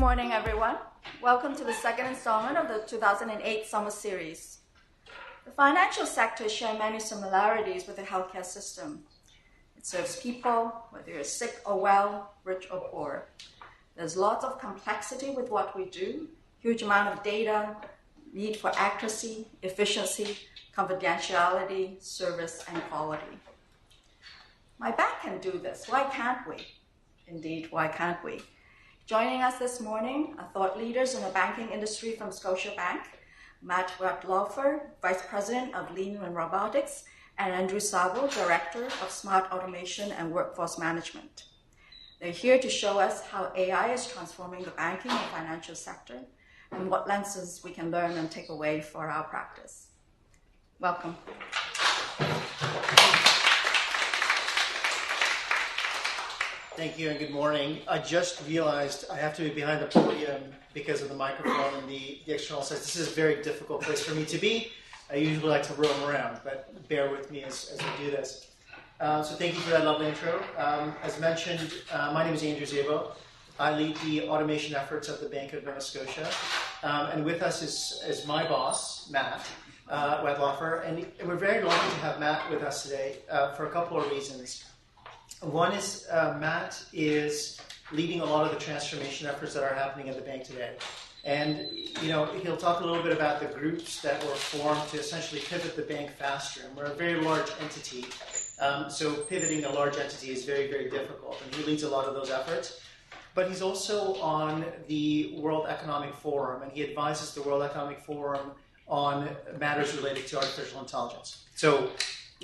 Good morning, everyone. Welcome to the second installment of the 2008 Summer Series. The financial sector shares many similarities with the healthcare system. It serves people, whether you're sick or well, rich or poor. There's lots of complexity with what we do, huge amount of data, need for accuracy, efficiency, confidentiality, service, and quality. My bank can do this. Why can't we? Indeed, why can't we? Joining us this morning are thought leaders in the banking industry from Scotiabank, Matt Wettlaufer, Vice President of Lean and Robotics, and Andrew Szabo, Director of Smart Automation and Workforce Management. They're here to show us how AI is transforming the banking and financial sector and what lessons we can learn and take away for our practice. Welcome. Thank you and good morning. I just realized I have to be behind the podium because of the microphone and the external sets. This is a very difficult place for me to be. I usually like to roam around, but bear with me as we do this. So thank you for that lovely intro. As mentioned, my name is Andrew Szabo. I lead the automation efforts at the Bank of Nova Scotia. And with us is my boss, Matt Wettlaufer. And we're very lucky to have Matt with us today for a couple of reasons. One is Matt is leading a lot of the transformation efforts that are happening at the bank today. And he'll talk a little bit about the groups that were formed to essentially pivot the bank faster. And we're a very large entity, so pivoting a large entity is very, very difficult. And he leads a lot of those efforts. But he's also on the World Economic Forum, and he advises the World Economic Forum on matters related to artificial intelligence. So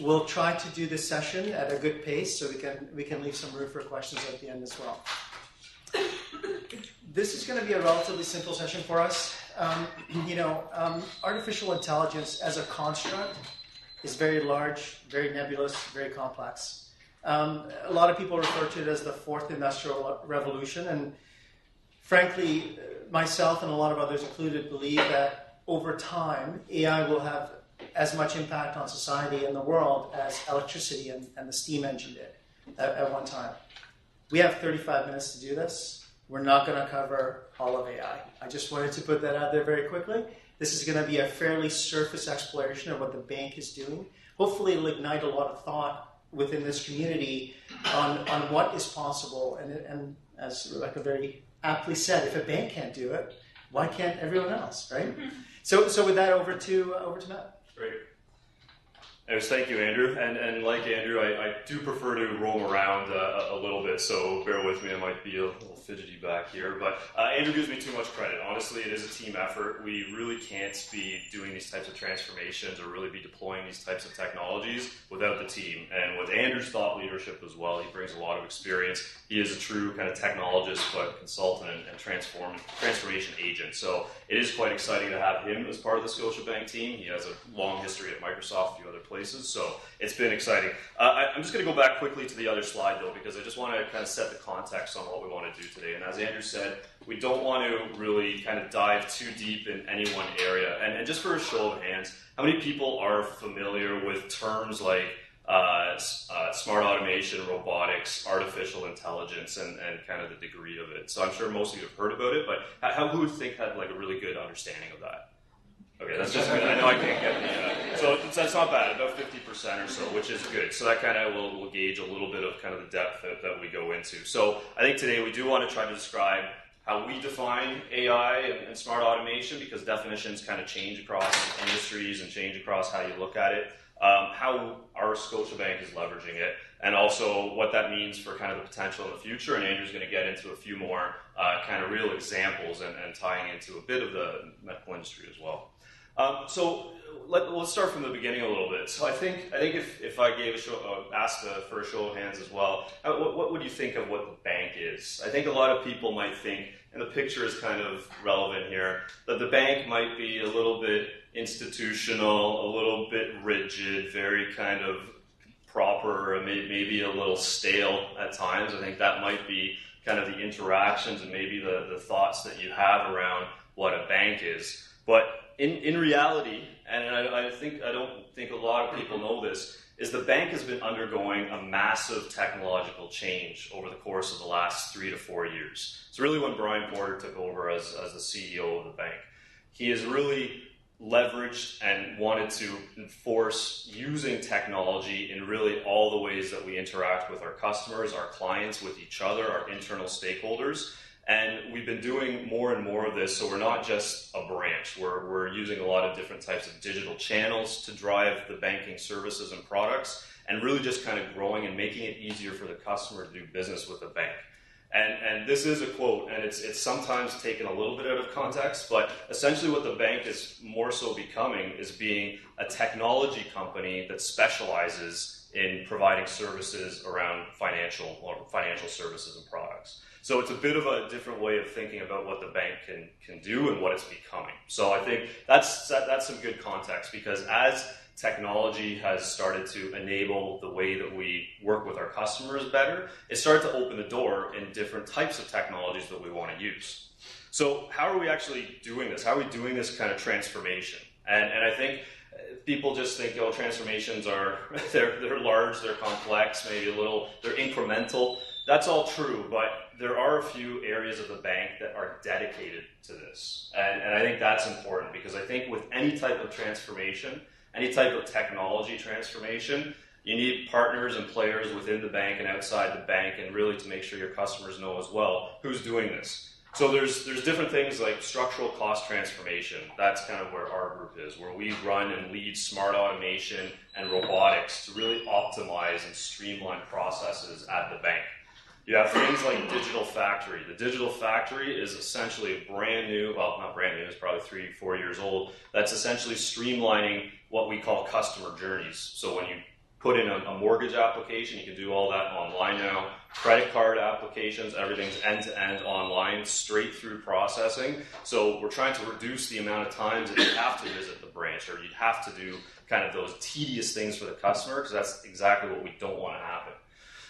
we'll try to do this session at a good pace so we can leave some room for questions at the end as well. This is going to be a relatively simple session for us. Artificial intelligence as a construct is very large, very nebulous, very complex. A lot of people refer to it as the fourth industrial revolution, and frankly, myself and a lot of others included believe that over time, AI will have as much impact on society and the world as electricity and the steam engine did at one time. We have 35 minutes to do this. We're not going to cover all of AI. I just wanted to put that out there very quickly. This is going to be a fairly surface exploration of what the bank is doing. Hopefully it'll ignite a lot of thought within this community on what is possible. And as Rebecca very aptly said, if a bank can't do it, why can't everyone else, right? So with that, over to Matt. Great. Anyways, thank you, Andrew. And like Andrew, I do prefer to roam around a little bit, so bear with me. I might be a little fidgety back here. But Andrew gives me too much credit. Honestly, it is a team effort. We really can't be doing these types of transformations or really be deploying these types of technologies without the team. And with Andrew's thought leadership as well, he brings a lot of experience. He is a true kind of technologist, but consultant and transformation agent. So it is quite exciting to have him as part of the Scotiabank team. He has a long history at Microsoft, a few other places, so it's been exciting. I'm just going to go back quickly to the other slide, though, because I just want to kind of set the context on what we want to do today. And as Andrew said, we don't want to really kind of dive too deep in any one area. And just for a show of hands, how many people are familiar with terms like smart automation, robotics, artificial intelligence, and kind of the degree of it? So I'm sure most of you have heard about it, but who would think had like a really good understanding of that? Okay, that's just good. I know I can't get the... so that's not bad, about 50% or so, which is good. So that kind of will gauge a little bit of kind of the depth that we go into. So I think today we do want to try to describe how we define AI and smart automation, because definitions kind of change across industries and change across how you look at it. How our Scotiabank is leveraging it, and also what that means for kind of the potential in the future. And Andrew's going to get into a few more kind of real examples and tying into a bit of the medical industry as well. So let's start from the beginning a little bit. So I think if I gave asked for a show of hands as well, what would you think of what the bank is? I think a lot of people might think, and the picture is kind of relevant here, that the bank might be a little bit institutional, a little bit rigid, very kind of proper, maybe a little stale at times. I think that might be kind of the interactions and maybe the thoughts that you have around what a bank is. But in reality, and I don't think a lot of people know this, is the bank has been undergoing a massive technological change over the course of the last 3 to 4 years. It's really when Brian Porter took over as the CEO of the bank. He has really leveraged and wanted to enforce using technology in really all the ways that we interact with our customers, our clients, with each other, our internal stakeholders. And we've been doing more and more of this, so we're not just a branch. We're using a lot of different types of digital channels to drive the banking services and products, and really just kind of growing and making it easier for the customer to do business with the bank. And this is a quote, and it's sometimes taken a little bit out of context, but essentially what the bank is more so becoming is being a technology company that specializes in providing services around financial services and products. So it's a bit of a different way of thinking about what the bank can do and what it's becoming. So I think that's some good context, because as technology has started to enable the way that we work with our customers better, it started to open the door in different types of technologies that we want to use. So how are we actually doing this? How are we doing this kind of transformation? And I think people just think, oh, transformations are, they're large, they're complex, maybe they're incremental. That's all true, but there are a few areas of the bank that are dedicated to this. And I think that's important, because I think with any type of transformation, any type of technology transformation, you need partners and players within the bank and outside the bank, and really to make sure your customers know as well who's doing this. So there's different things like structural cost transformation. That's kind of where our group is, where we run and lead smart automation and robotics to really optimize and streamline processes at the bank. You have things like Digital Factory. The Digital Factory is essentially a brand new, well, not brand new, it's probably 3-4 years old, that's essentially streamlining what we call customer journeys. So when you put in a mortgage application, you can do all that online now. Credit card applications, everything's end-to-end online, straight through processing. So we're trying to reduce the amount of times that you have to visit the branch, or you'd have to do kind of those tedious things for the customer, because that's exactly what we don't want to happen.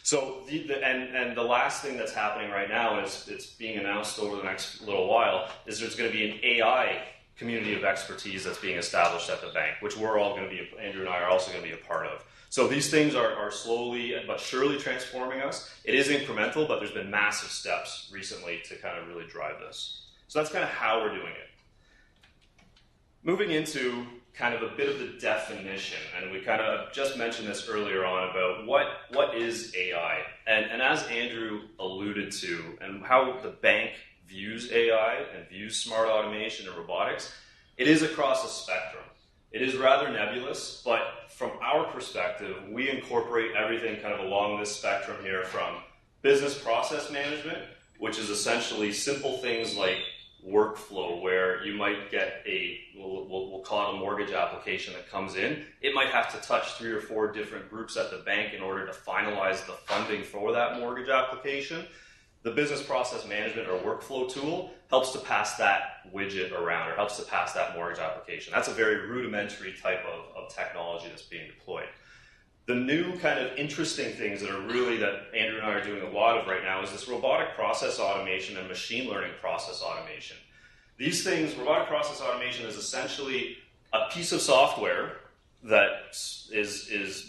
So the last thing that's happening right now, and it's being announced over the next little while, is there's going to be an AI community of expertise that's being established at the bank, which we're all going to be, Andrew and I are also going to be a part of. So these things are slowly but surely transforming us. It is incremental, but there's been massive steps recently to kind of really drive this. So that's kind of how we're doing it. Moving into kind of a bit of the definition, and we kind of just mentioned this earlier on about what is AI, and as Andrew alluded to, and how the bank views AI and views smart automation and robotics, it is across a spectrum. It is rather nebulous, but from our perspective, we incorporate everything kind of along this spectrum here, from business process management, which is essentially simple things like workflow, where you might get we'll call it a mortgage application that comes in. It might have to touch 3 or 4 different groups at the bank in order to finalize the funding for that mortgage application. The business process management or workflow tool helps to pass that widget around, or helps to pass that mortgage application. That's a very rudimentary type of technology that's being deployed. The new kind of interesting things that Andrew and I are doing a lot of right now is this robotic process automation and machine learning process automation. These things, robotic process automation is essentially a piece of software that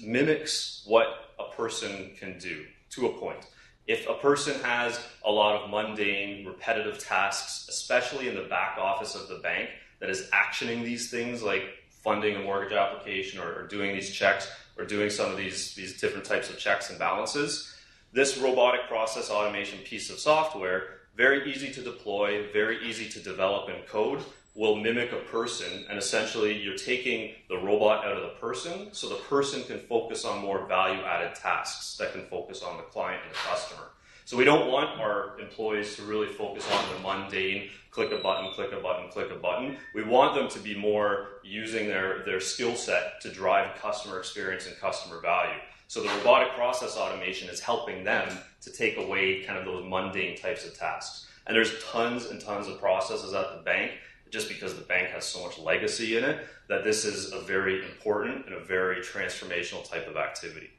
mimics what a person can do to a point. If a person has a lot of mundane, repetitive tasks, especially in the back office of the bank, that is actioning these things like funding a mortgage application or doing these checks, or doing some of these different types of checks and balances, this robotic process automation piece of software, very easy to deploy, very easy to develop and code, will mimic a person, and essentially you're taking the robot out of the person, so the person can focus on more value-added tasks that can focus on the client and the customer. So we don't want our employees to really focus on the mundane, click a button, click a button, click a button. We want them to be more using their skill set to drive customer experience and customer value. So the robotic process automation is helping them to take away kind of those mundane types of tasks. And there's tons and tons of processes at the bank, just because the bank has so much legacy in it, that this is a very important and a very transformational type of activity.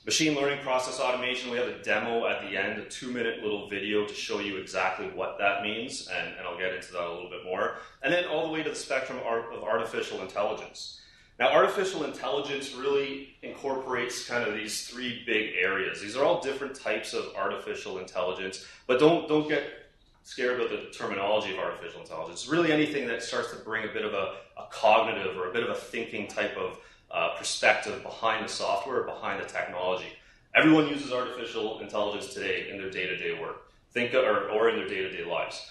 Machine learning process automation, we have a demo at the end, a 2-minute little video to show you exactly what that means, and I'll get into that a little bit more. And then all the way to the spectrum of artificial intelligence. Now, artificial intelligence really incorporates kind of these three big areas. These are all different types of artificial intelligence, but don't get scared about the terminology of artificial intelligence. It's really anything that starts to bring a bit of a cognitive or a bit of a thinking type of perspective behind the software, behind the technology. Everyone uses artificial intelligence today in their day-to-day work, or in their day-to-day lives.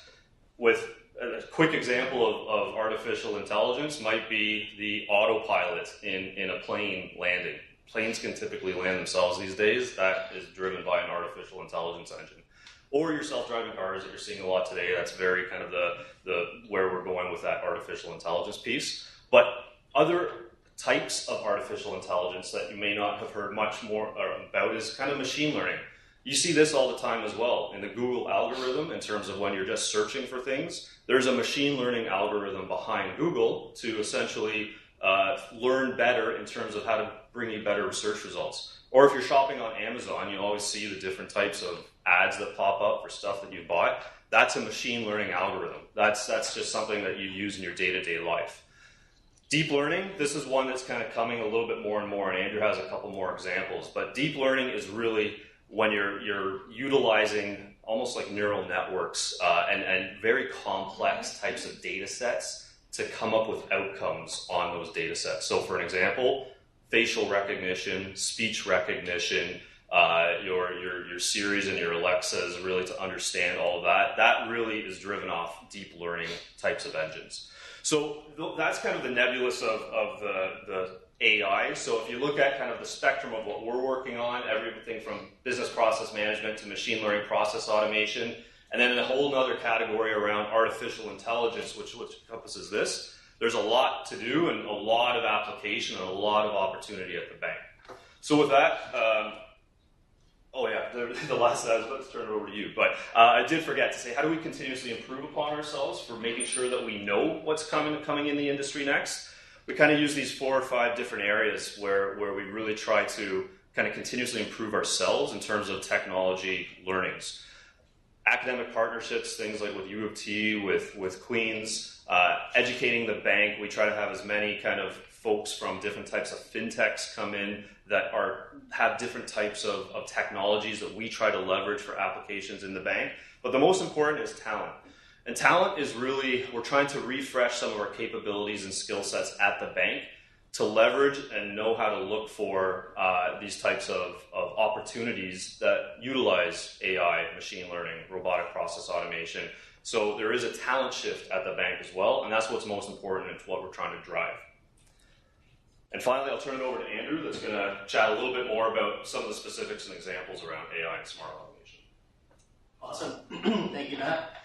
With a quick example of artificial intelligence might be the autopilot in a plane landing. Planes can typically land themselves these days. That is driven by an artificial intelligence engine. Or your self-driving cars that you're seeing a lot today. That's very kind of the where we're going with that artificial intelligence piece. But other types of artificial intelligence that you may not have heard much more about is kind of machine learning. You see this all the time as well in the Google algorithm in terms of when you're just searching for things. There's a machine learning algorithm behind Google to essentially learn better in terms of how to bring you better search results. Or if you're shopping on Amazon, you always see the different types of ads that pop up for stuff that you bought. That's a machine learning algorithm. That's just something that you use in your day-to-day life. Deep learning, this is one that's kind of coming a little bit more and more, and Andrew has a couple more examples. But deep learning is really when you're utilizing almost like neural networks and very complex types of data sets to come up with outcomes on those data sets. So for an example, facial recognition, speech recognition, your Siris and your Alexas, really to understand all of that. That really is driven off deep learning types of engines. So that's kind of the nebulous of the AI. So if you look at kind of the spectrum of what we're working on, everything from business process management to machine learning process automation, and then in a whole other category around artificial intelligence, which encompasses this, there's a lot to do and a lot of application and a lot of opportunity at the bank. So with that, the last slide, let's turn it over to you. But I did forget to say, how do we continuously improve upon ourselves for making sure that we know what's coming in the industry next? We kind of use these 4 or 5 different areas where we really try to kind of continuously improve ourselves in terms of technology learnings. Academic partnerships, things like with U of T, with Queen's, educating the bank. We try to have as many kind of folks from different types of fintechs come in that have different types of technologies that we try to leverage for applications in the bank. But the most important is talent. And talent is really, we're trying to refresh some of our capabilities and skill sets at the bank to leverage and know how to look for these types of opportunities that utilize AI, machine learning, robotic process automation. So there is a talent shift at the bank as well, and that's what's most important and what we're trying to drive. And finally, I'll turn it over to Andrew that's going to chat a little bit more about some of the specifics and examples around AI and smart automation. Awesome. Thank you, Matt.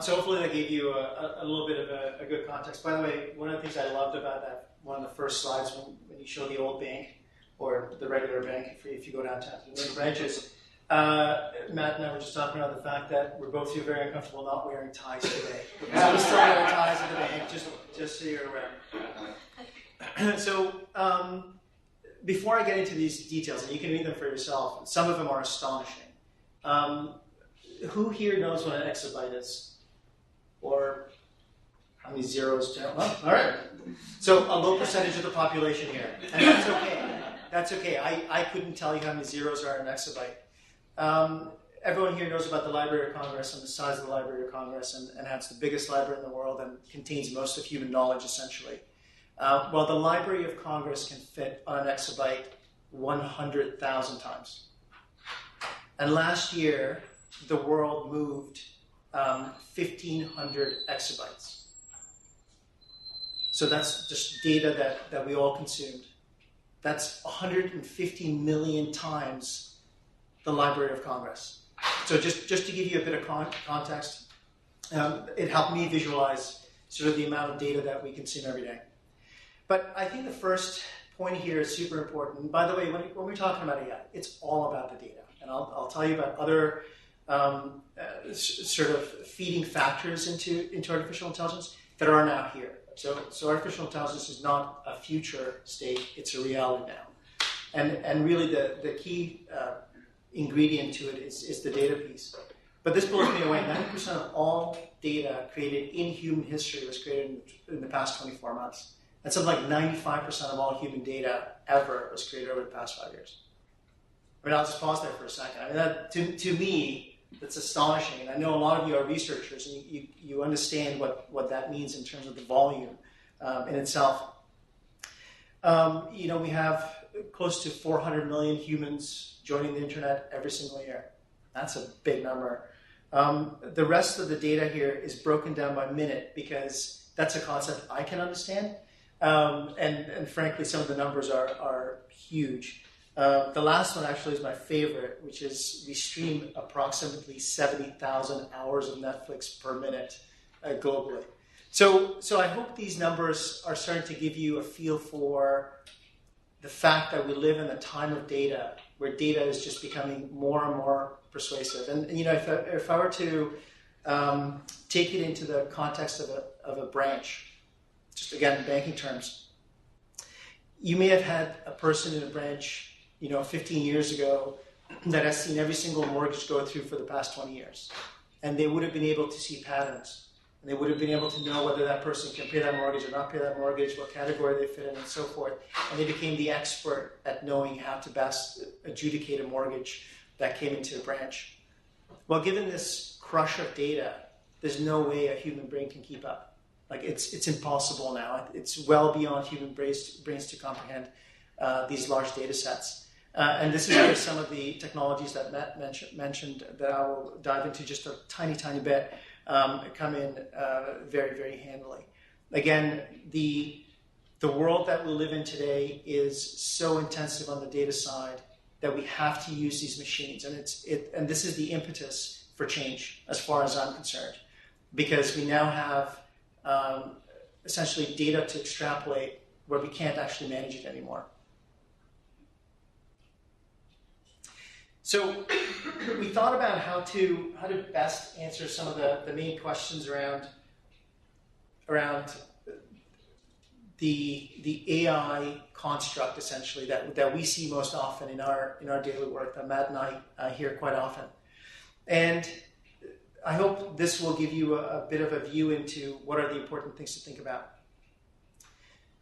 So hopefully that gave you a little bit of a good context. By the way, one of the things I loved about that, one of the first slides when you show the old bank or the regular bank, if you go downtown to the branches, Matt and I were just talking about the fact that we're both feel very uncomfortable not wearing ties today. So we still wear ties at the bank, just so you're aware. So before I get into these details, and you can read them for yourself, some of them are astonishing. Who here knows what an exabyte is? Or how many zeros? Well, all right. So a low percentage of the population here. And that's okay. That's okay. I couldn't tell you how many zeros are in an exabyte. Everyone here knows about the Library of Congress and the size of the Library of Congress, and it's the biggest library in the world and contains most of human knowledge, essentially. Well, the Library of Congress can fit on an exabyte 100,000 times. And last year, the world moved 1,500 exabytes. So that's just data that we all consumed. That's 150 million times the Library of Congress. So just to give you a bit of context, it helped me visualize sort of the amount of data that we consume every day. But I think the first point here is super important. By the way, when we're talking about AI, it's all about the data. And I'll tell you about other sort of feeding factors into artificial intelligence that are now here. So artificial intelligence is not a future state, it's a reality now. And really the key ingredient to it is the data piece. But this blows me away. 90% of all data created in human history was created in the past 24 months. And something like 95% of all human data ever was created over the past 5 years. I mean, I'll just pause there for a second. I mean, that, to me, that's astonishing. And I know a lot of you are researchers, and you understand what that means in terms of the volume in itself. We have close to 400 million humans joining the internet every single year. That's a big number. The rest of the data here is broken down by minute because that's a concept I can understand. And frankly, some of the numbers are huge. The last one actually is my favorite, which is we stream approximately 70,000 hours of Netflix per minute globally. So I hope these numbers are starting to give you a feel for the fact that we live in a time of data where data is just becoming more and more persuasive. And if I were to take it into the context of a branch, just again in banking terms, you may have had a person in a branch 15 years ago that has seen every single mortgage go through for the past 20 years. And they would have been able to see patterns. And they would have been able to know whether that person can pay that mortgage or not pay that mortgage, what category they fit in, and so forth. And they became the expert at knowing how to best adjudicate a mortgage that came into a branch. Well, given this crush of data, there's no way a human brain can keep up. Like it's impossible now. It's well beyond human brains to comprehend these large data sets. And this is where some of the technologies that Matt mentioned that I will dive into just a tiny, tiny bit come in very, very handily. Again, the world that we live in today is so intensive on the data side that we have to use these machines. And this is the impetus for change as far as I'm concerned, because we now have essentially data to extrapolate where we can't actually manage it anymore. So we thought about how to best answer some of the main questions around the AI construct, essentially, that we see most often in our daily work, that Matt and I hear quite often. And I hope this will give you a bit of a view into what are the important things to think about.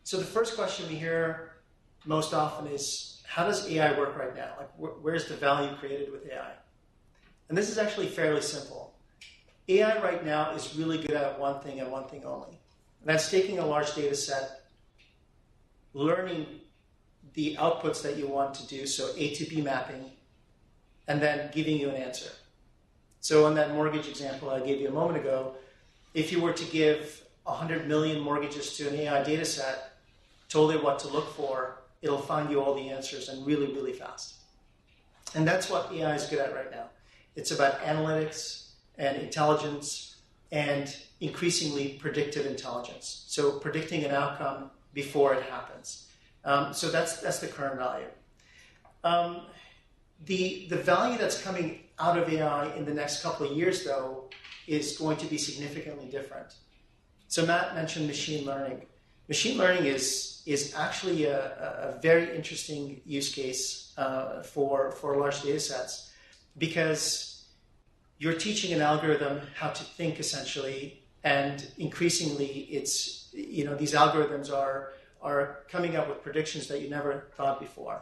So the first question we hear most often is, how does AI work right now? Like, where's the value created with AI? And this is actually fairly simple. AI right now is really good at one thing and one thing only. And that's taking a large data set, learning the outputs that you want to do, so A to B mapping, and then giving you an answer. So in that mortgage example I gave you a moment ago, if you were to give 100 million mortgages to an AI data set, told it what to look for, it'll find you all the answers and really, really fast. And that's what AI is good at right now. It's about analytics and intelligence and increasingly predictive intelligence. So predicting an outcome before it happens. So that's the current value. The value that's coming out of AI in the next couple of years, though, is going to be significantly different. So Matt mentioned machine learning. Machine learning is actually a very interesting use case for large data sets, because you're teaching an algorithm how to think, essentially, and increasingly these algorithms are coming up with predictions that you never thought before.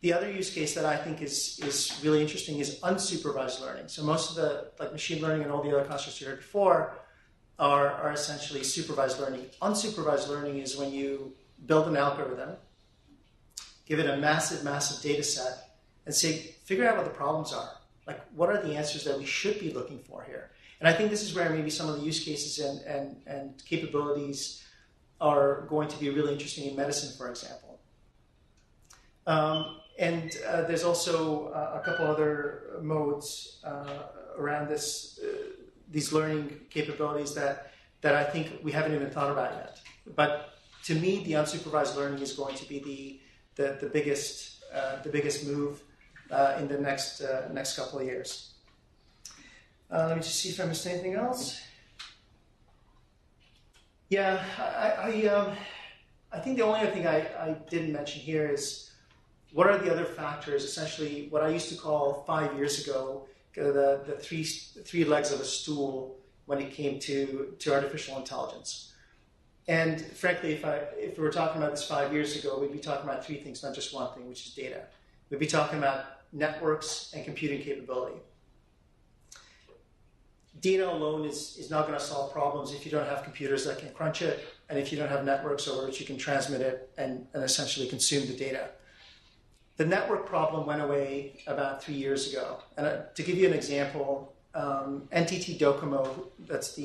The other use case that I think is really interesting is unsupervised learning. So most of the machine learning and all the other constructs you heard before are essentially supervised learning. Unsupervised learning is when you build an algorithm, give it a massive, massive data set, and say, figure out what the problems are. Like, what are the answers that we should be looking for here? And I think this is where maybe some of the use cases and capabilities are going to be really interesting in medicine, for example. And there's also a couple other modes around these learning capabilities that I think we haven't even thought about yet. But to me, the unsupervised learning is going to be the biggest move in the next couple of years. Let me just see if I missed anything else. Yeah, I think the only other thing I didn't mention here is, what are the other factors, essentially what I used to call 5 years ago, the three legs of a stool when it came to artificial intelligence. And frankly, if we were talking about this 5 years ago, we'd be talking about three things, not just one thing, which is data. We'd be talking about networks and computing capability. Data alone is not going to solve problems if you don't have computers that can crunch it, and if you don't have networks over which you can transmit it and essentially consume the data. The network problem went away about 3 years ago. And to give you an example, NTT Docomo, that's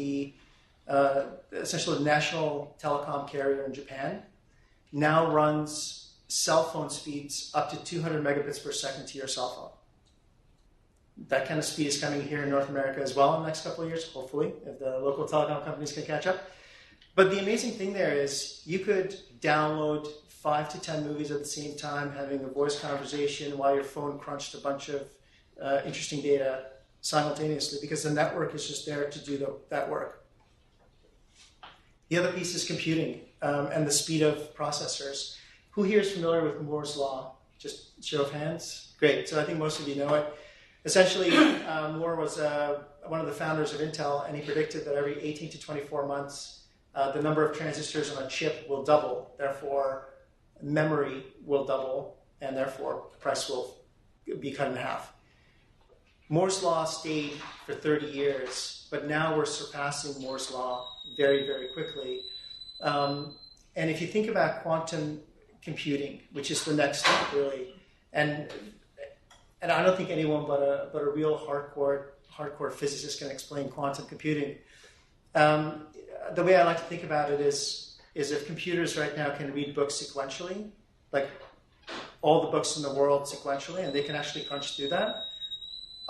essentially the national telecom carrier in Japan, now runs cell phone speeds up to 200 megabits per second to your cell phone. That kind of speed is coming here in North America as well in the next couple of years, hopefully, if the local telecom companies can catch up. But the amazing thing there is you could download 5 to 10 movies at the same time, having a voice conversation while your phone crunched a bunch of interesting data simultaneously, because the network is just there to do that work. The other piece is computing and the speed of processors. Who here is familiar with Moore's Law? Just show of hands. Great. So I think most of you know it. Essentially, Moore was one of the founders of Intel, and he predicted that every 18 to 24 months, the number of transistors on a chip will double. Therefore, memory will double, and therefore, the price will be cut in half. Moore's Law stayed for 30 years, but now we're surpassing Moore's Law very, very quickly. And if you think about quantum computing, which is the next step, really, and I don't think anyone but a real hardcore physicist can explain quantum computing. The way I like to think about it is if computers right now can read books sequentially, like all the books in the world sequentially, and they can actually crunch through that,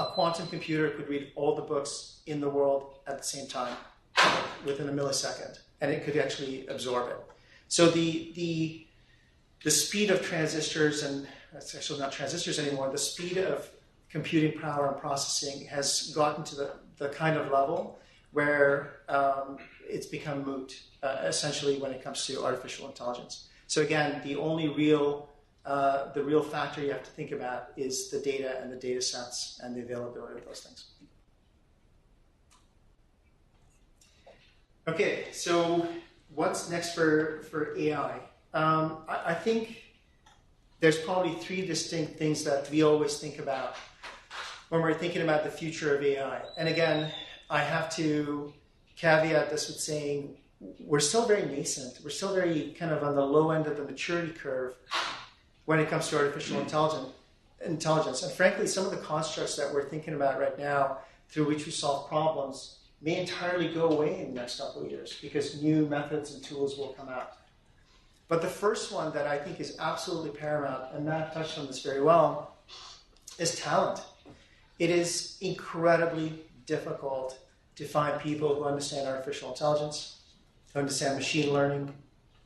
a quantum computer could read all the books in the world at the same time within a millisecond, and it could actually absorb it. So the speed of transistors, and that's actually not transistors anymore, the speed of computing power and processing has gotten to the kind of level where it's become moot, essentially, when it comes to artificial intelligence. So again, the real factor you have to think about is the data and the data sets and the availability of those things. Okay, so what's next for AI? I think there's probably three distinct things that we always think about when we're thinking about the future of AI. And again, I have to caveat this with saying we're still very nascent. We're still very kind of on the low end of the maturity curve when it comes to artificial intelligence. And frankly, some of the constructs that we're thinking about right now through which we solve problems may entirely go away in the next couple of years because new methods and tools will come out. But the first one that I think is absolutely paramount, and Matt touched on this very well, is talent. It is incredibly difficult to find people who understand artificial intelligence, who understand machine learning,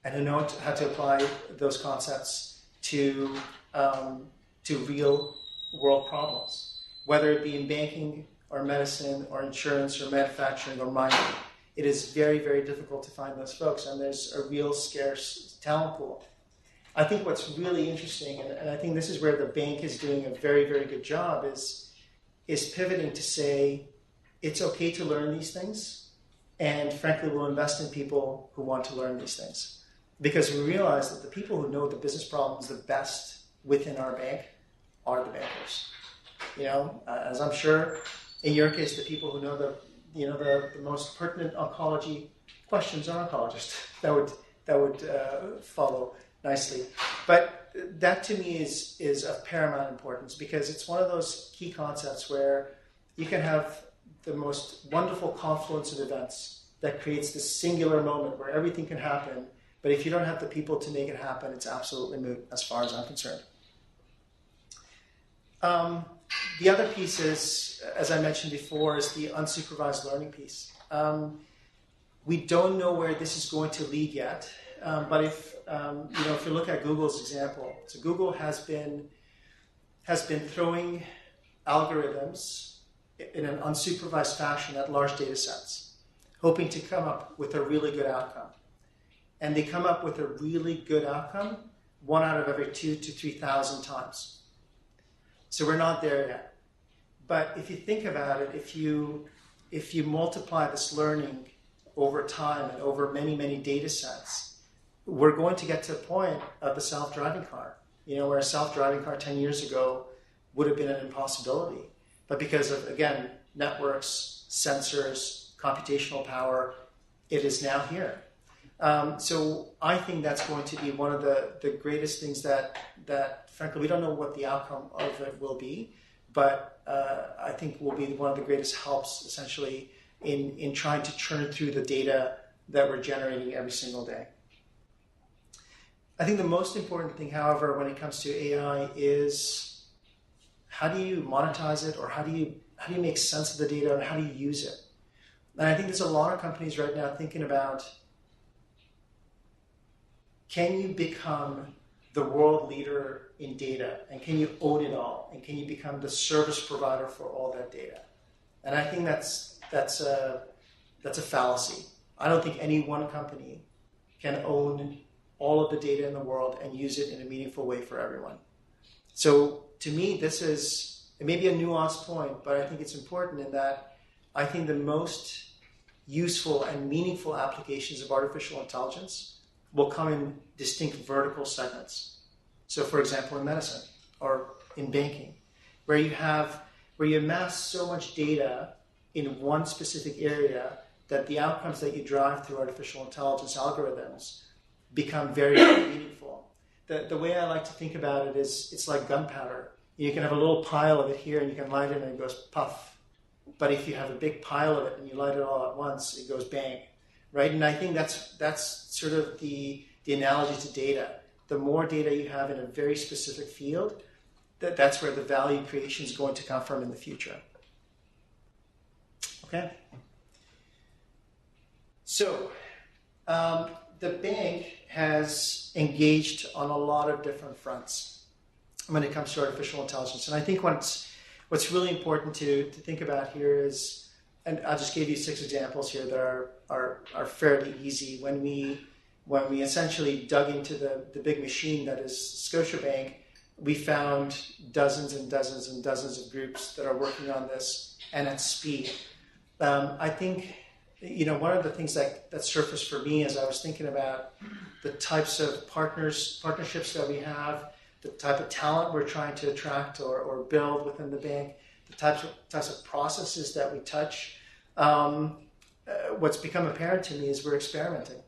and who know how to apply those concepts to real world problems, whether it be in banking or medicine or insurance or manufacturing or mining. It is very, very difficult to find those folks, and there's a real scarce talent pool. I think what's really interesting, and I think this is where the bank is doing a very, very good job, is pivoting to say, it's okay to learn these things, and frankly, we'll invest in people who want to learn these things. Because we realize that the people who know the business problems the best within our bank are the bankers. As I'm sure, in your case, the people who know the most pertinent oncology questions are oncologists. That would follow nicely. But that to me is of paramount importance because it's one of those key concepts where you can have the most wonderful confluence of events that creates this singular moment where everything can happen. But if you don't have the people to make it happen, it's absolutely moot as far as I'm concerned. The other piece is, as I mentioned before, is the unsupervised learning piece. We don't know where this is going to lead yet, but if you look at Google's example, so Google has been throwing algorithms in an unsupervised fashion at large data sets, hoping to come up with a really good outcome. And they come up with a really good outcome 1 out of every 2,000 to 3,000 times. So we're not there yet. But if you think about it, if you multiply this learning over time and over many, many data sets, we're going to get to the point of the self-driving car. Where a self-driving car 10 years ago would have been an impossibility. But because of, again, networks, sensors, computational power, it is now here. So I think that's going to be one of the greatest things that frankly, we don't know what the outcome of it will be, but I think will be one of the greatest helps, essentially, in trying to churn through the data that we're generating every single day. I think the most important thing, however, when it comes to AI is how do you monetize it, or how do you make sense of the data, and how do you use it? And I think there's a lot of companies right now thinking about, can you become the world leader in data, and can you own it all, and can you become the service provider for all that data? And I think that's a fallacy. I don't think any one company can own all of the data in the world and use it in a meaningful way for everyone. So to me, it may be a nuanced point, but I think it's important in that I think the most useful and meaningful applications of artificial intelligence will come in distinct vertical segments. So for example, in medicine or in banking, where you amass so much data in one specific area that the outcomes that you drive through artificial intelligence algorithms become very, very meaningful. The way I like to think about it is it's like gunpowder. You can have a little pile of it here and you can light it and it goes puff. But if you have a big pile of it and you light it all at once, it goes bang, right? And I think that's sort of the analogy to data. The more data you have in a very specific field, that's where the value creation is going to come from in the future. Okay? So, the bank has engaged on a lot of different fronts when it comes to artificial intelligence. And I think what's really important to think about here is, and I'll just give you 6 examples here that are fairly easy. When we essentially dug into the big machine that is Scotiabank, we found dozens and dozens and dozens of groups that are working on this and at speed. I think, one of the things that surfaced for me as I was thinking about the types of partnerships that we have, the type of talent we're trying to attract or build within the bank, the types of processes that we touch, what's become apparent to me is we're experimenting.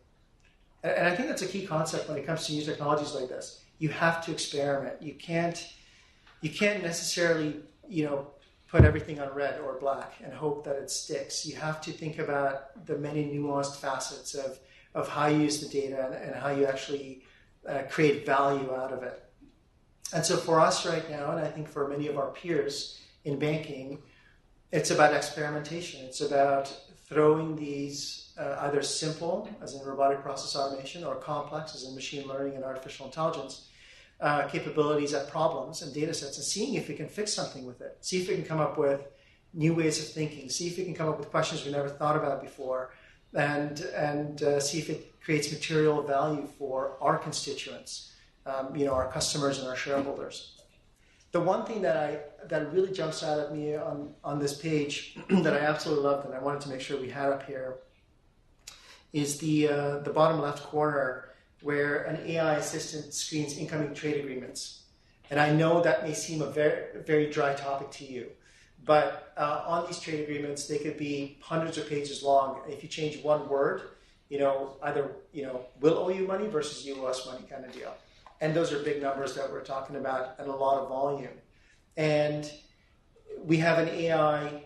And I think that's a key concept when it comes to new technologies like this. You have to experiment. You can't necessarily, put everything on red or black and hope that it sticks. You have to think about the many nuanced facets of how you use the data and how you actually create value out of it. And so for us right now, and I think for many of our peers in banking, it's about experimentation. It's about throwing these either simple, as in robotic process automation, or complex, as in machine learning and artificial intelligence, capabilities at problems and data sets, and seeing if we can fix something with it. See if we can come up with new ways of thinking. See if we can come up with questions we never thought about before, and see if it creates material value for our constituents, our customers and our shareholders. The one thing that really jumps out at me on this page that I absolutely loved and I wanted to make sure we had up here is the bottom left corner, where an AI assistant screens incoming trade agreements. And I know that may seem a very, very dry topic to you, but on these trade agreements, they could be hundreds of pages long. If you change one word, either will owe you money versus you owe us money kind of deal. And those are big numbers that we're talking about and a lot of volume. And we have an AI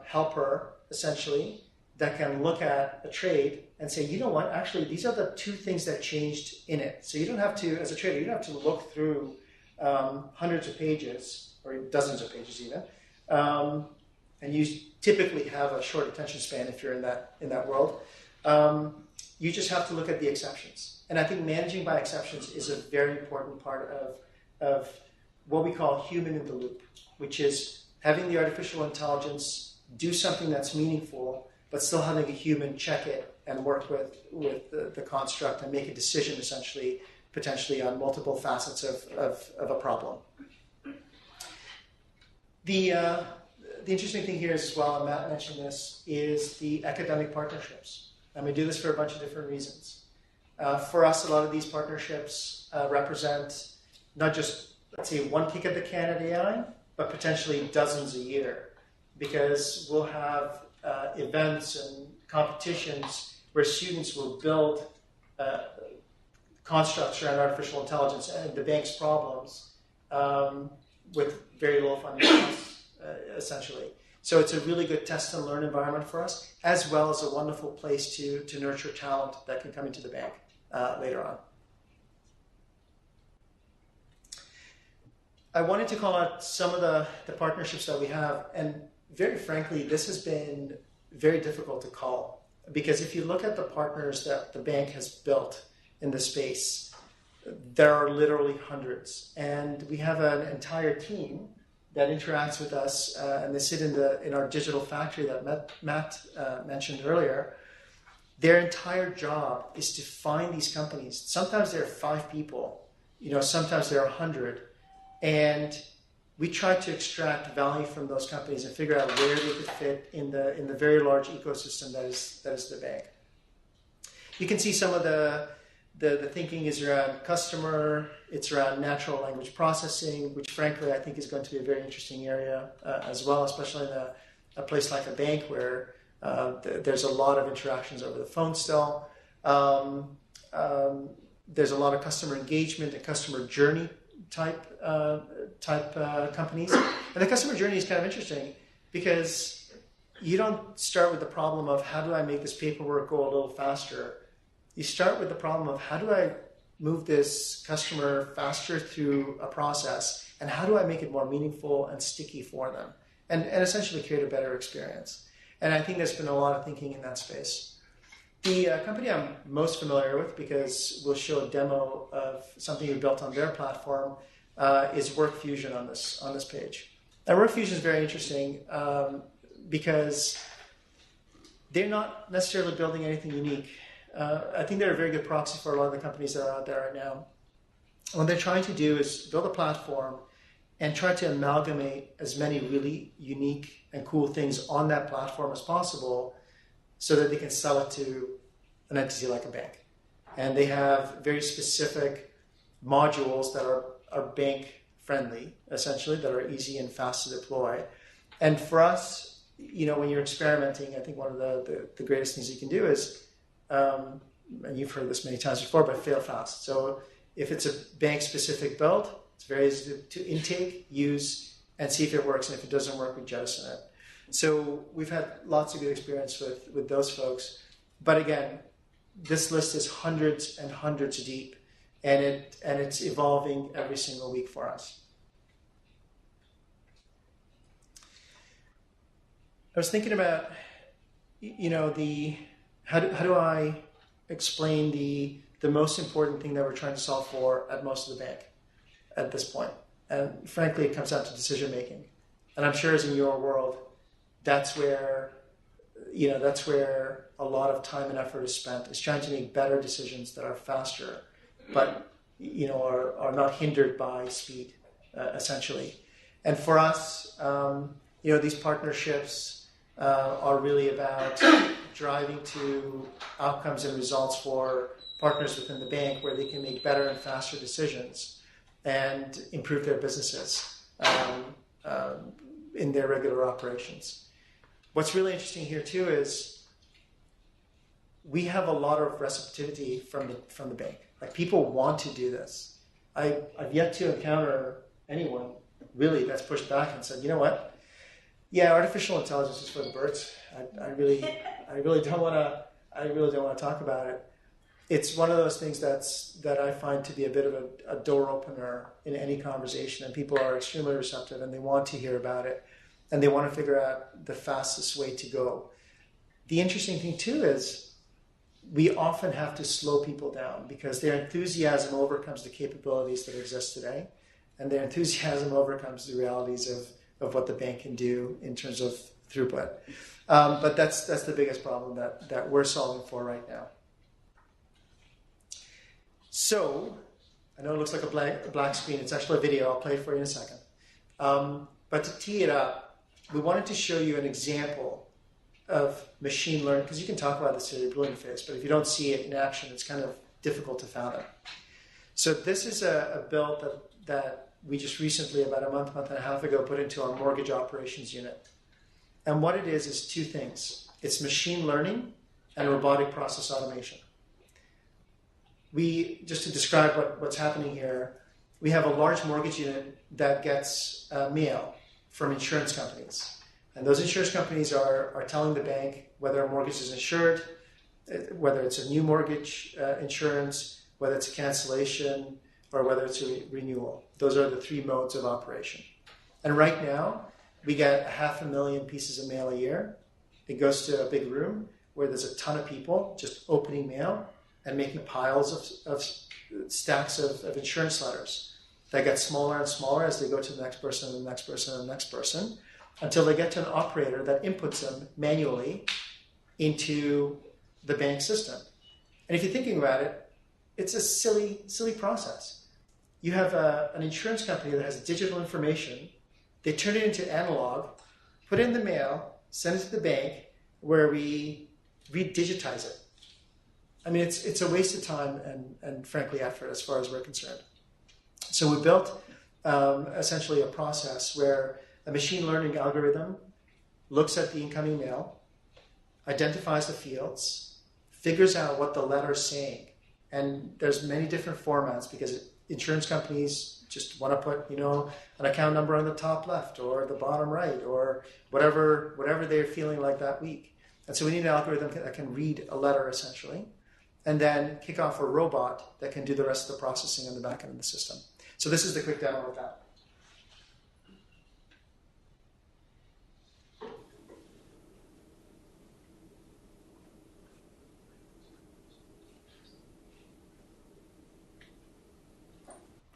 helper, essentially, that can look at a trade and say, you know what, actually, these are the 2 things that changed in it. So you don't have to, as a trader, you don't have to look through hundreds of pages, or dozens of pages even. And you typically have a short attention span if you're in that world. You just have to look at the exceptions. And I think managing by exceptions is a very important part of what we call human in the loop, which is having the artificial intelligence do something that's meaningful, but still having a human check it and work with the construct and make a decision, essentially, potentially on multiple facets of a problem. The interesting thing here is, as well, and Matt mentioned this, is the academic partnerships. And we do this for a bunch of different reasons. For us, a lot of these partnerships represent not just, let's say, one kick at the can at AI, but potentially dozens a year, because we'll have events and competitions where students will build constructs around artificial intelligence and the bank's problems with very low funding costs, essentially. So it's a really good test and learn environment for us, as well as a wonderful place to nurture talent that can come into the bank later on. I wanted to call out some of the partnerships that we have, and very frankly, this has been very difficult to call, because if you look at the partners that the bank has built in the space, there are literally hundreds, and we have an entire team that interacts with us, and they sit in our digital factory that Matt mentioned earlier. Their entire job is to find these companies. Sometimes there are 5 people, sometimes there are 100, and we try to extract value from those companies and figure out where they could fit in the very large ecosystem that is the bank. You can see some of the thinking is around customer, it's around natural language processing, which frankly I think is going to be a very interesting area as well, especially in a place like a bank where there's a lot of interactions over the phone still. There's a lot of customer engagement and customer journey type companies. And the customer journey is kind of interesting because you don't start with the problem of how do I make this paperwork go a little faster. You start with the problem of how do I move this customer faster through a process, and how do I make it more meaningful and sticky for them, and essentially create a better experience. And I think there's been a lot of thinking in that space. The company I'm most familiar with, because we'll show a demo of something we built on their platform, is WorkFusion on this page. And WorkFusion is very interesting because they're not necessarily building anything unique. I think they're a very good proxy for a lot of the companies that are out there right now. What they're trying to do is build a platform and try to amalgamate as many really unique and cool things on that platform as possible so that they can sell it to an entity like a bank. And they have very specific modules that are bank friendly, essentially, that are easy and fast to deploy. And for us, when you're experimenting, I think one of the greatest things you can do is, and you've heard this many times before, but fail fast. So if it's a bank-specific build, it's very easy to intake, use, and see if it works. And if it doesn't work, we jettison it. So we've had lots of good experience with those folks. But again, this list is hundreds and hundreds deep, and it's evolving every single week for us. I was thinking about, how do I explain the most important thing that we're trying to solve for at most of the bank at this point? And frankly, it comes down to decision making. And I'm sure as in your world, that's where a lot of time and effort is spent, is trying to make better decisions that are faster, but are not hindered by speed, essentially. And for us, these partnerships are really about driving to outcomes and results for partners within the bank where they can make better and faster decisions and improve their businesses in their regular operations. What's really interesting here too is we have a lot of receptivity from the bank. Like, people want to do this. I've yet to encounter anyone really that's pushed back and said, you know what? Yeah, artificial intelligence is for the birds. I really don't want to talk about it. It's one of those things that I find to be a bit of a door opener in any conversation, and people are extremely receptive and they want to hear about it, and they want to figure out the fastest way to go. The interesting thing too is we often have to slow people down because their enthusiasm overcomes the capabilities that exist today, and their enthusiasm overcomes the realities of what the bank can do in terms of throughput. But that's the biggest problem that we're solving for right now. So, I know it looks like a black screen. It's actually a video. I'll play it for you in a second. But to tee it up, we wanted to show you an example of machine learning, because you can talk about the cerebral interface, but if you don't see it in action, it's kind of difficult to fathom. So this is a build that we just recently, about a month and a half ago, put into our mortgage operations unit. And what it is two things. It's machine learning and robotic process automation. Just to describe what's happening here, we have a large mortgage unit that gets mail from insurance companies. And those insurance companies are telling the bank whether a mortgage is insured, whether it's a new mortgage insurance, whether it's a cancellation, or whether it's a renewal. Those are the three modes of operation. And right now, we get 500,000 pieces of mail a year. It goes to a big room where there's a ton of people just opening mail and making piles of stacks of insurance letters that get smaller and smaller as they go to the next person and the next person and the next person, until they get to an operator that inputs them manually into the bank system. And if you're thinking about it, it's a silly process. You have an insurance company that has digital information. They turn it into analog, put it in the mail, send it to the bank, where we redigitize it. I mean, it's a waste of time and frankly effort as far as we're concerned. So we built essentially a process where a machine learning algorithm looks at the incoming mail, identifies the fields, figures out what the letter is saying. And there's many different formats because insurance companies just want to put, an account number on the top left or the bottom right or whatever they're feeling like that week. And so we need an algorithm that can read a letter essentially, and then kick off a robot that can do the rest of the processing on the back end of the system. So this is the quick demo of that.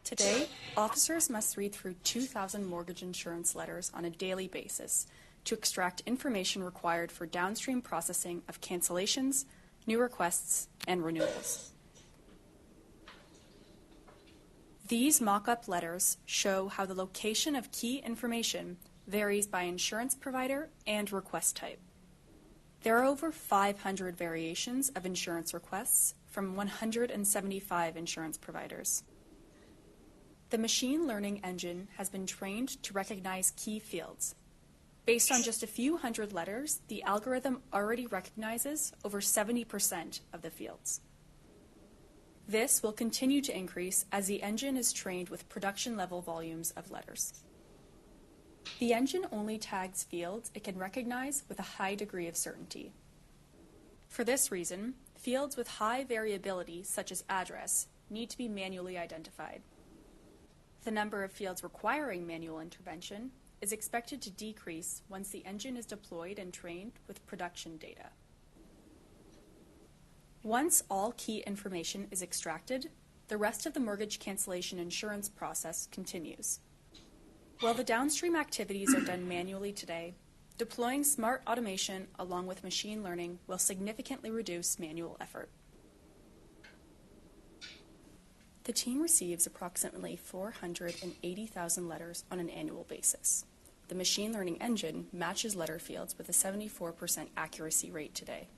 Today, officers must read through 2,000 mortgage insurance letters on a daily basis to extract information required for downstream processing of cancellations, new requests, and renewals. These mock-up letters show how the location of key information varies by insurance provider and request type. There are over 500 variations of insurance requests from 175 insurance providers. The machine learning engine has been trained to recognize key fields. Based on just a few hundred letters, the algorithm already recognizes over 70% of the fields. This will continue to increase as the engine is trained with production-level volumes of letters. The engine only tags fields it can recognize with a high degree of certainty. For this reason, fields with high variability, such as address, need to be manually identified. The number of fields requiring manual intervention is expected to decrease once the engine is deployed and trained with production data. Once all key information is extracted, the rest of the mortgage cancellation insurance process continues. While the downstream activities are done manually today, deploying smart automation along with machine learning will significantly reduce manual effort. The team receives approximately 480,000 letters on an annual basis. The machine learning engine matches letter fields with a 74% accuracy rate today.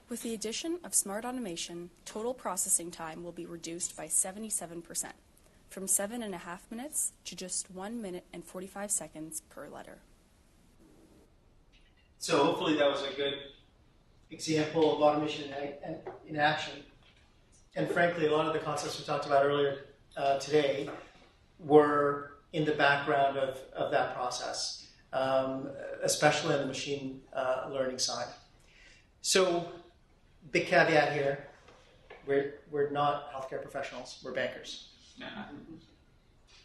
With the addition of smart automation, total processing time will be reduced by 77%, from 7.5 minutes to just 1 minute and 45 seconds per letter. So hopefully that was a good example of automation in action. And frankly, a lot of the concepts we talked about earlier today were in the background of that process, especially on the machine learning side. So, big caveat here, we're not healthcare professionals, we're bankers.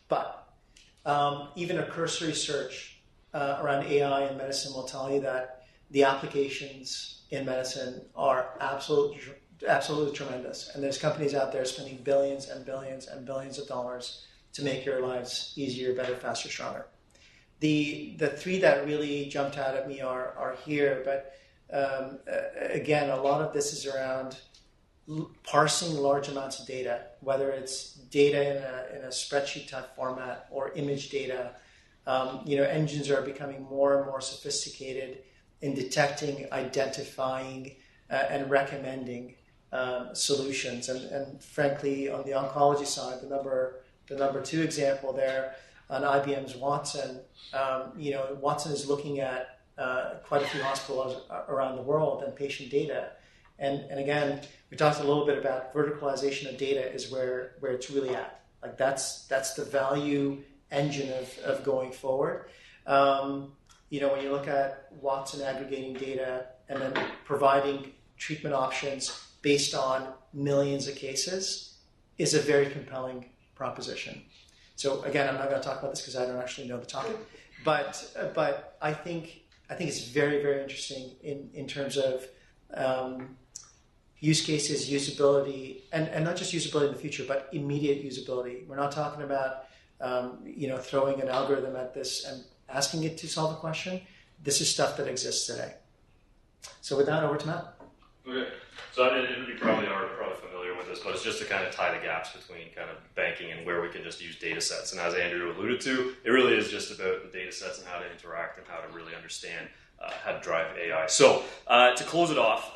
But even a cursory search around AI and medicine will tell you that the applications in medicine are absolutely tremendous. And there's companies out there spending billions and billions and billions of dollars to make your lives easier, better, faster, stronger. The three that really jumped out at me are here, but again, a lot of this is around parsing large amounts of data, whether it's data in a spreadsheet type format or image data. Engines are becoming more and more sophisticated in detecting, identifying, and recommending solutions. And frankly, on the oncology side, the number two example there on IBM's Watson, Watson is looking at quite a few hospitals around the world and patient data. And again, we talked a little bit about verticalization of data is where it's really at. Like that's the value engine of going forward. When you look at Watson aggregating data and then providing treatment options based on millions of cases is a very compelling proposition. So again, I'm not going to talk about this because I don't actually know the topic, but I think it's very, very interesting in terms of use cases, usability, and not just usability in the future, but immediate usability. We're not talking about throwing an algorithm at this and asking it to solve a question. This is stuff that exists today. So with that, over to Matt. Okay. So you probably are familiar with this, but it's just to kind of tie the gaps between kind of banking and where we can just use data sets. And as Andrew alluded to, it really is just about the data sets and how to interact and how to really understand how to drive AI. So to close it off,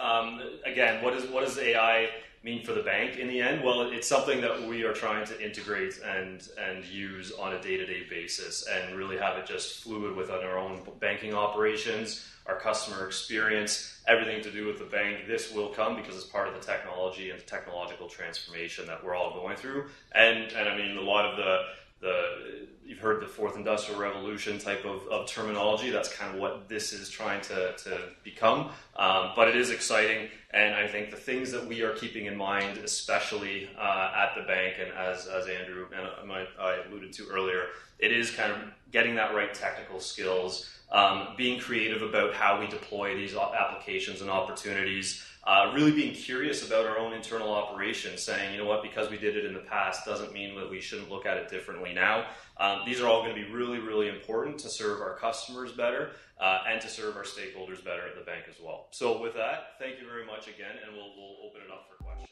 again, what does AI mean for the bank in the end? Well, it's something that we are trying to integrate and use on a day-to-day basis and really have it just fluid within our own banking operations, our customer experience, everything to do with the bank. This will come because it's part of the technology and the technological transformation that we're all going through. And I mean, a lot of you've heard the fourth industrial revolution type of terminology. That's kind of what this is trying to become. But it is exciting. And I think the things that we are keeping in mind, especially at the bank, and as Andrew and I alluded to earlier, it is kind of getting that right technical skills, being creative about how we deploy these applications and opportunities, really being curious about our own internal operations, saying, you know what, because we did it in the past doesn't mean that we shouldn't look at it differently now. These are all going to be really, really important to serve our customers better and to serve our stakeholders better at the bank as well. So with that, thank you very much again, and we'll open it up for questions.